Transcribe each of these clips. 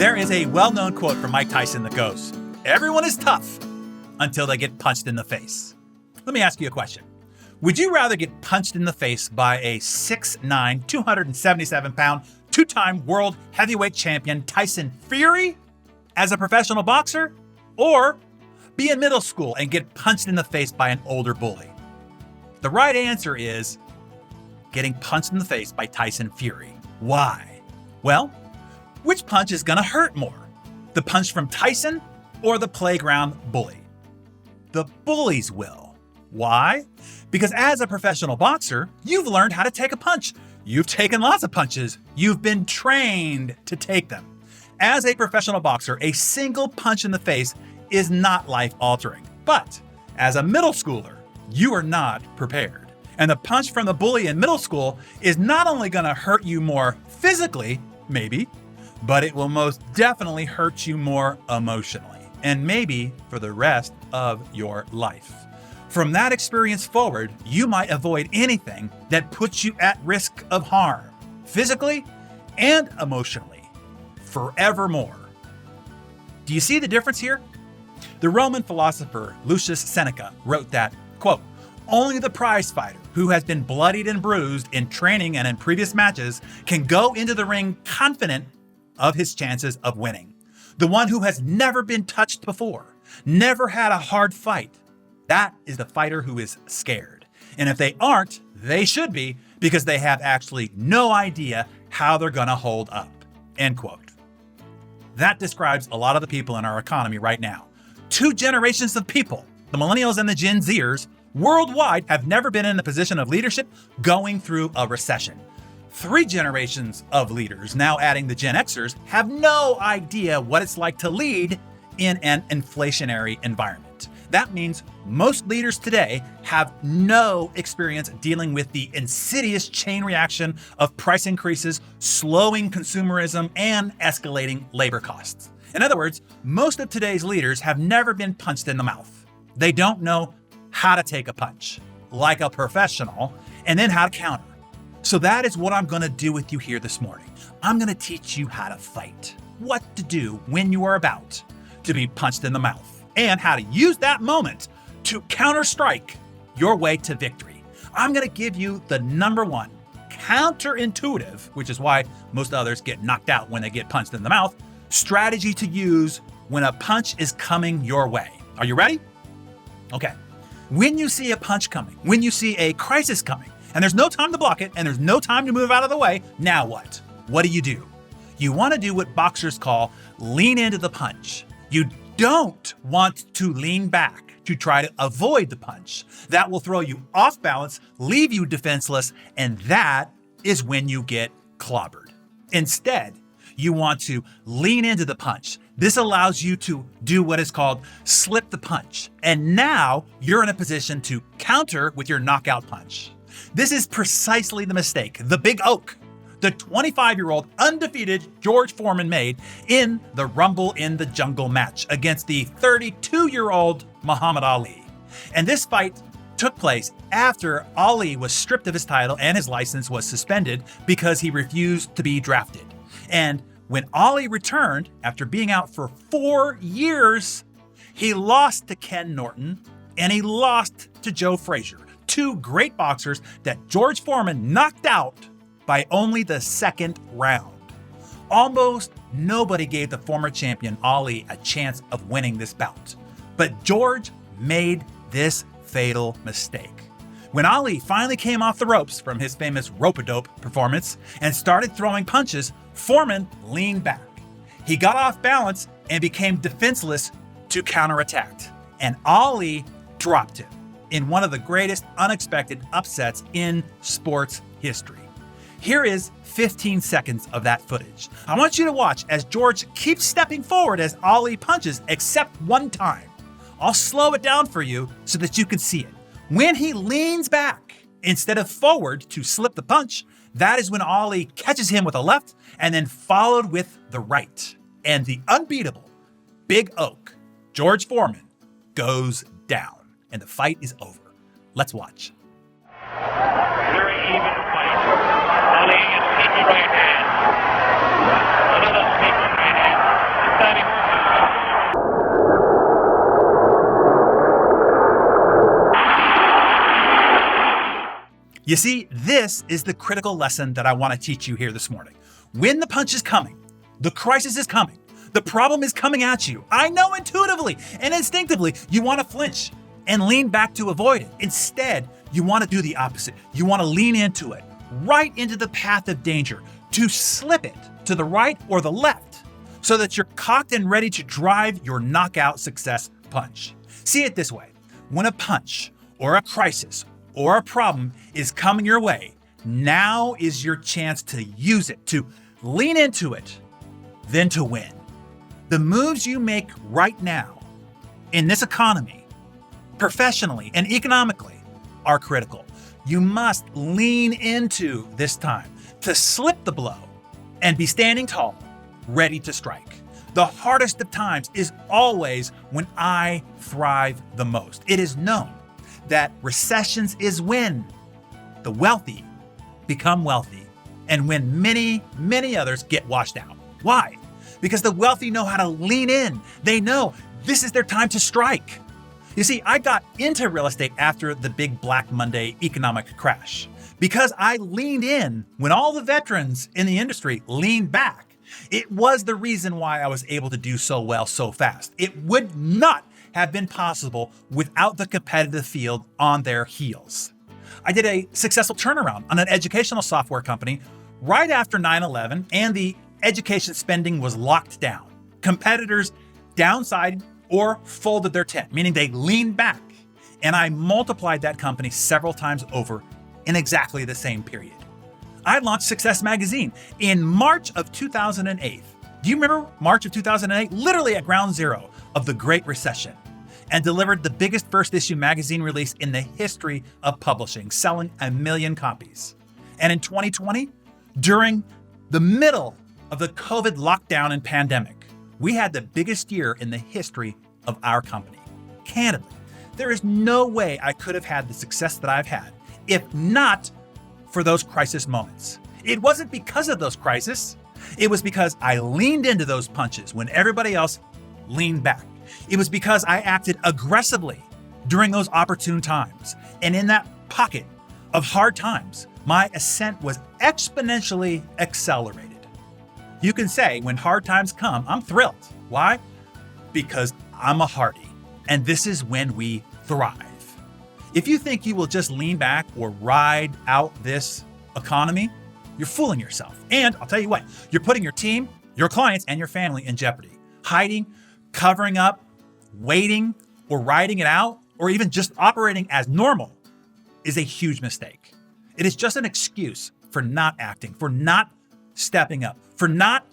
There is a well-known quote from Mike Tyson that goes, "Everyone is tough until they get punched in the face." Let me ask you a question. Would you rather get punched in the face by a 6'9", 277-pound, two-time world heavyweight champion Tyson Fury as a professional boxer, or be in middle school and get punched in the face by an older bully? The right answer is getting punched in the face by Tyson Fury. Why? Well, which punch is gonna hurt more? The punch from Tyson or the playground bully? The bullies will. Why? Because as a professional boxer, you've learned how to take a punch. You've taken lots of punches. You've been trained to take them. As a professional boxer, a single punch in the face is not life-altering. But as a middle schooler, you are not prepared. And the punch from the bully in middle school is not only gonna hurt you more physically, maybe, but it will most definitely hurt you more emotionally, and maybe for the rest of your life. From that experience forward, you might avoid anything that puts you at risk of harm, physically and emotionally, forevermore. Do you see the difference here? The Roman philosopher Lucius Seneca wrote that, quote, "Only the prize fighter who has been bloodied and bruised in training and in previous matches can go into the ring confident of his chances of winning. The one who has never been touched before, never had a hard fight, that is the fighter who is scared. And if they aren't, they should be, because they have actually no idea how they're gonna hold up." End quote. That describes a lot of the people in our economy right now. Two generations of people, the millennials and the Gen Zers, worldwide have never been in a position of leadership going through a recession. 3 generations of leaders, now adding the Gen Xers, have no idea what it's like to lead in an inflationary environment. That means most leaders today have no experience dealing with the insidious chain reaction of price increases, slowing consumerism, and escalating labor costs. In other words, most of today's leaders have never been punched in the mouth. They don't know how to take a punch, like a professional, and then how to counter. So that is what I'm gonna do with you here this morning. I'm gonna teach you how to fight, what to do when you are about to be punched in the mouth, and how to use that moment to counter-strike your way to victory. I'm gonna give you the number one counterintuitive, which is why most others get knocked out when they get punched in the mouth, strategy to use when a punch is coming your way. Are you ready? Okay. When you see a punch coming, when you see a crisis coming, and there's no time to block it, and there's no time to move out of the way, now what? What do? You want to do what boxers call lean into the punch. You don't want to lean back to try to avoid the punch. That will throw you off balance, leave you defenseless, and that is when you get clobbered. Instead, you want to lean into the punch. This allows you to do what is called slip the punch. And now you're in a position to counter with your knockout punch. This is precisely the mistake the Big Oak, the 25-year-old undefeated George Foreman made in the Rumble in the Jungle match against the 32-year-old Muhammad Ali. And this fight took place after Ali was stripped of his title and his license was suspended because he refused to be drafted. And when Ali returned after being out for 4 years, he lost to Ken Norton and he lost to Joe Frazier, 2 great boxers that George Foreman knocked out by only the second round. Almost nobody gave the former champion Ali a chance of winning this bout. But George made this fatal mistake. When Ali finally came off the ropes from his famous rope-a-dope performance and started throwing punches, Foreman leaned back. He got off balance and became defenseless to counterattack. And Ali dropped him in one of the greatest unexpected upsets in sports history. Here is 15 seconds of that footage. I want you to watch as George keeps stepping forward as Ali punches, except one time. I'll slow it down for you so that you can see it. When he leans back instead of forward to slip the punch, that is when Ali catches him with a left and then followed with the right. And the unbeatable Big Oak, George Foreman, goes down. And the fight is over. Let's watch. Very even fight. Ali is keeping right hand. Another keeping right hand. You see, this is the critical lesson that I want to teach you here this morning. When the punch is coming, the crisis is coming, the problem is coming at you, I know intuitively and instinctively you want to flinch and lean back to avoid it. Instead, you want to do the opposite. You want to lean into it, right into the path of danger, to slip it to the right or the left, so that you're cocked and ready to drive your knockout success punch. See it this way. When a punch or a crisis or a problem is coming your way, now is your chance to use it, to lean into it, then to win. The moves you make right now in this economy, professionally and economically, are critical. You must lean into this time to slip the blow and be standing tall, ready to strike. The hardest of times is always when I thrive the most. It is known that recessions is when the wealthy become wealthy and when many, many others get washed out. Why? Because the wealthy know how to lean in. They know this is their time to strike. You see, I got into real estate after the big Black Monday economic crash because I leaned in when all the veterans in the industry leaned back. It was the reason why I was able to do so well so fast. It would not have been possible without the competitive field on their heels. I did a successful turnaround on an educational software company right after 9/11, and the education spending was locked down. Competitors downside or folded their tent, meaning they leaned back. And I multiplied that company several times over in exactly the same period. I launched Success Magazine in March of 2008. Do you remember March of 2008? Literally at ground zero of the Great Recession, and delivered the biggest first issue magazine release in the history of publishing, selling 1 million copies. And in 2020, during the middle of the COVID lockdown and pandemic, we had the biggest year in the history of our company. Candidly, there is no way I could have had the success that I've had if not for those crisis moments. It wasn't because of those crises. It was because I leaned into those punches when everybody else leaned back. It was because I acted aggressively during those opportune times. And in that pocket of hard times, my ascent was exponentially accelerated. You can say when hard times come, I'm thrilled. Why? Because I'm a Hardy, and this is when we thrive. If you think you will just lean back or ride out this economy, you're fooling yourself. And I'll tell you what, you're putting your team, your clients, and your family in jeopardy. Hiding, covering up, waiting, or riding it out, or even just operating as normal is a huge mistake. It is just an excuse for not acting, for not stepping up, for not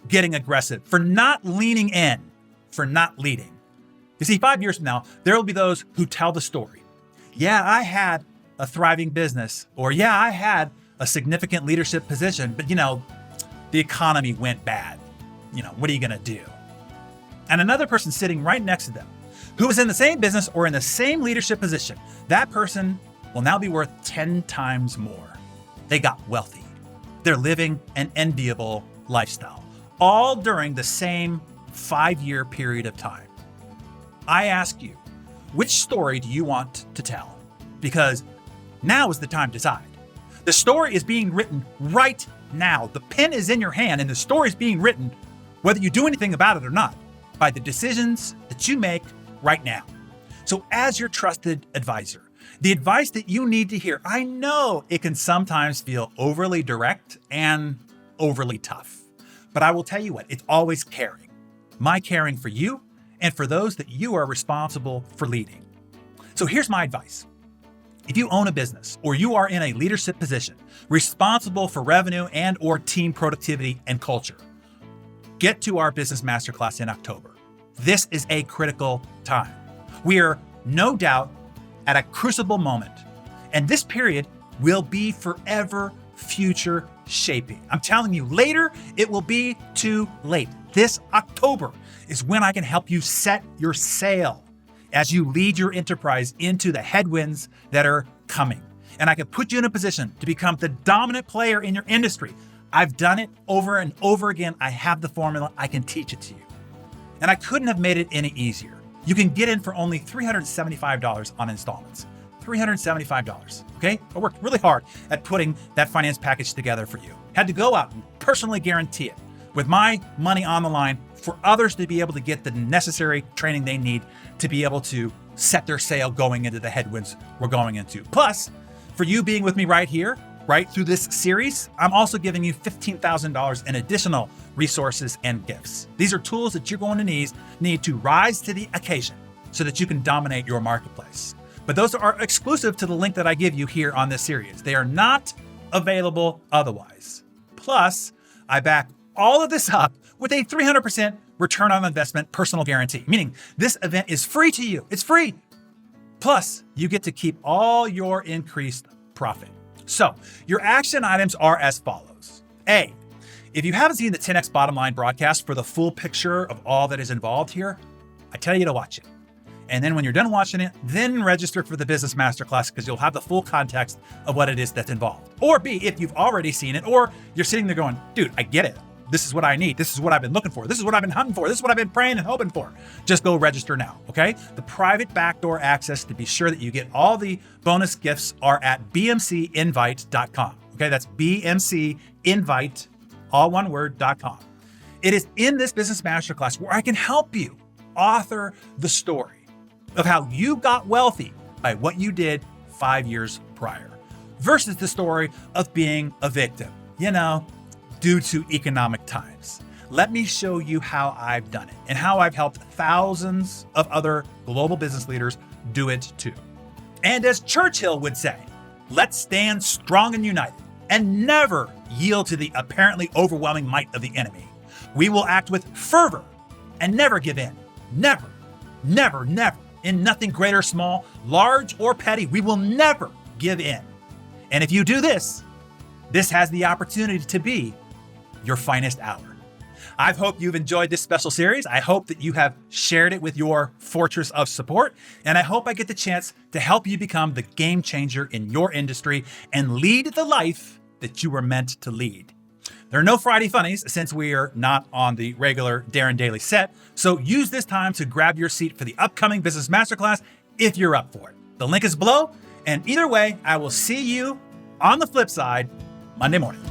getting aggressive, for not leaning in, for not leading. You see, 5 years from now, there will be those who tell the story. Yeah, I had a thriving business, or yeah, I had a significant leadership position, but the economy went bad. What are you gonna do? And another person sitting right next to them, who was in the same business or in the same leadership position, that person will now be worth 10 times more. They got wealthy. They're living an enviable lifestyle, all during the same 5-year period of time. I ask you, which story do you want to tell? Because now is the time to decide. The story is being written right now. The pen is in your hand and the story is being written, whether you do anything about it or not, by the decisions that you make right now. So as your trusted advisor, the advice that you need to hear, I know it can sometimes feel overly direct and overly tough, but I will tell you what, it's always caring. My caring for you and for those that you are responsible for leading. So here's my advice. If you own a business or you are in a leadership position responsible for revenue and or team productivity and culture, get to our business masterclass in October. This is a critical time. We are no doubt at a crucible moment, and this period will be forever future shaping. I'm telling you, later it will be too late. This October is when I can help you set your sail as you lead your enterprise into the headwinds that are coming. And I can put you in a position to become the dominant player in your industry. I've done it over and over again. I have the formula. I can teach it to you. And I couldn't have made it any easier. You can get in for only $375 on installments. $375. Okay? I worked really hard at putting that finance package together for you. Had to go out and personally guarantee it with my money on the line for others to be able to get the necessary training they need to be able to set their sail going into the headwinds we're going into. Plus, for you being with me right here, right through this series, I'm also giving you $15,000 in additional resources and gifts. These are tools that you're going to need to rise to the occasion so that you can dominate your marketplace. But those are exclusive to the link that I give you here on this series. They are not available otherwise. Plus, I back all of this up with a 300% return on investment personal guarantee, meaning this event is free to you. It's free. Plus, you get to keep all your increased profit. So, your action items are as follows. A, if you haven't seen the 10X Bottom Line broadcast for the full picture of all that is involved here, I tell you to watch it. And then when you're done watching it, then register for the Business Masterclass because you'll have the full context of what it is that's involved. Or B, if you've already seen it, or you're sitting there going, dude, I get it. This is what I need. This is what I've been looking for. This is what I've been hunting for. This is what I've been praying and hoping for. Just go register now, okay? The private backdoor access to be sure that you get all the bonus gifts are at bmcinvite.com, okay? That's bmcinvite, all one word.com. It is in this Business Masterclass where I can help you author the story of how you got wealthy by what you did 5 years prior versus the story of being a victim, due to economic times. Let me show you how I've done it and how I've helped thousands of other global business leaders do it too. And as Churchill would say, let's stand strong and united and never yield to the apparently overwhelming might of the enemy. We will act with fervor and never give in. Never, never, never. In nothing great or small, large or petty, we will never give in. And if you do this has the opportunity to be your finest hour. I hope you've enjoyed this special series. I hope that you have shared it with your fortress of support. And I hope I get the chance to help you become the game changer in your industry and lead the life that you were meant to lead. There are no Friday funnies since we are not on the regular Darren Daily set. So use this time to grab your seat for the upcoming Business Masterclass if you're up for it. The link is below. And either way, I will see you on the flip side Monday morning.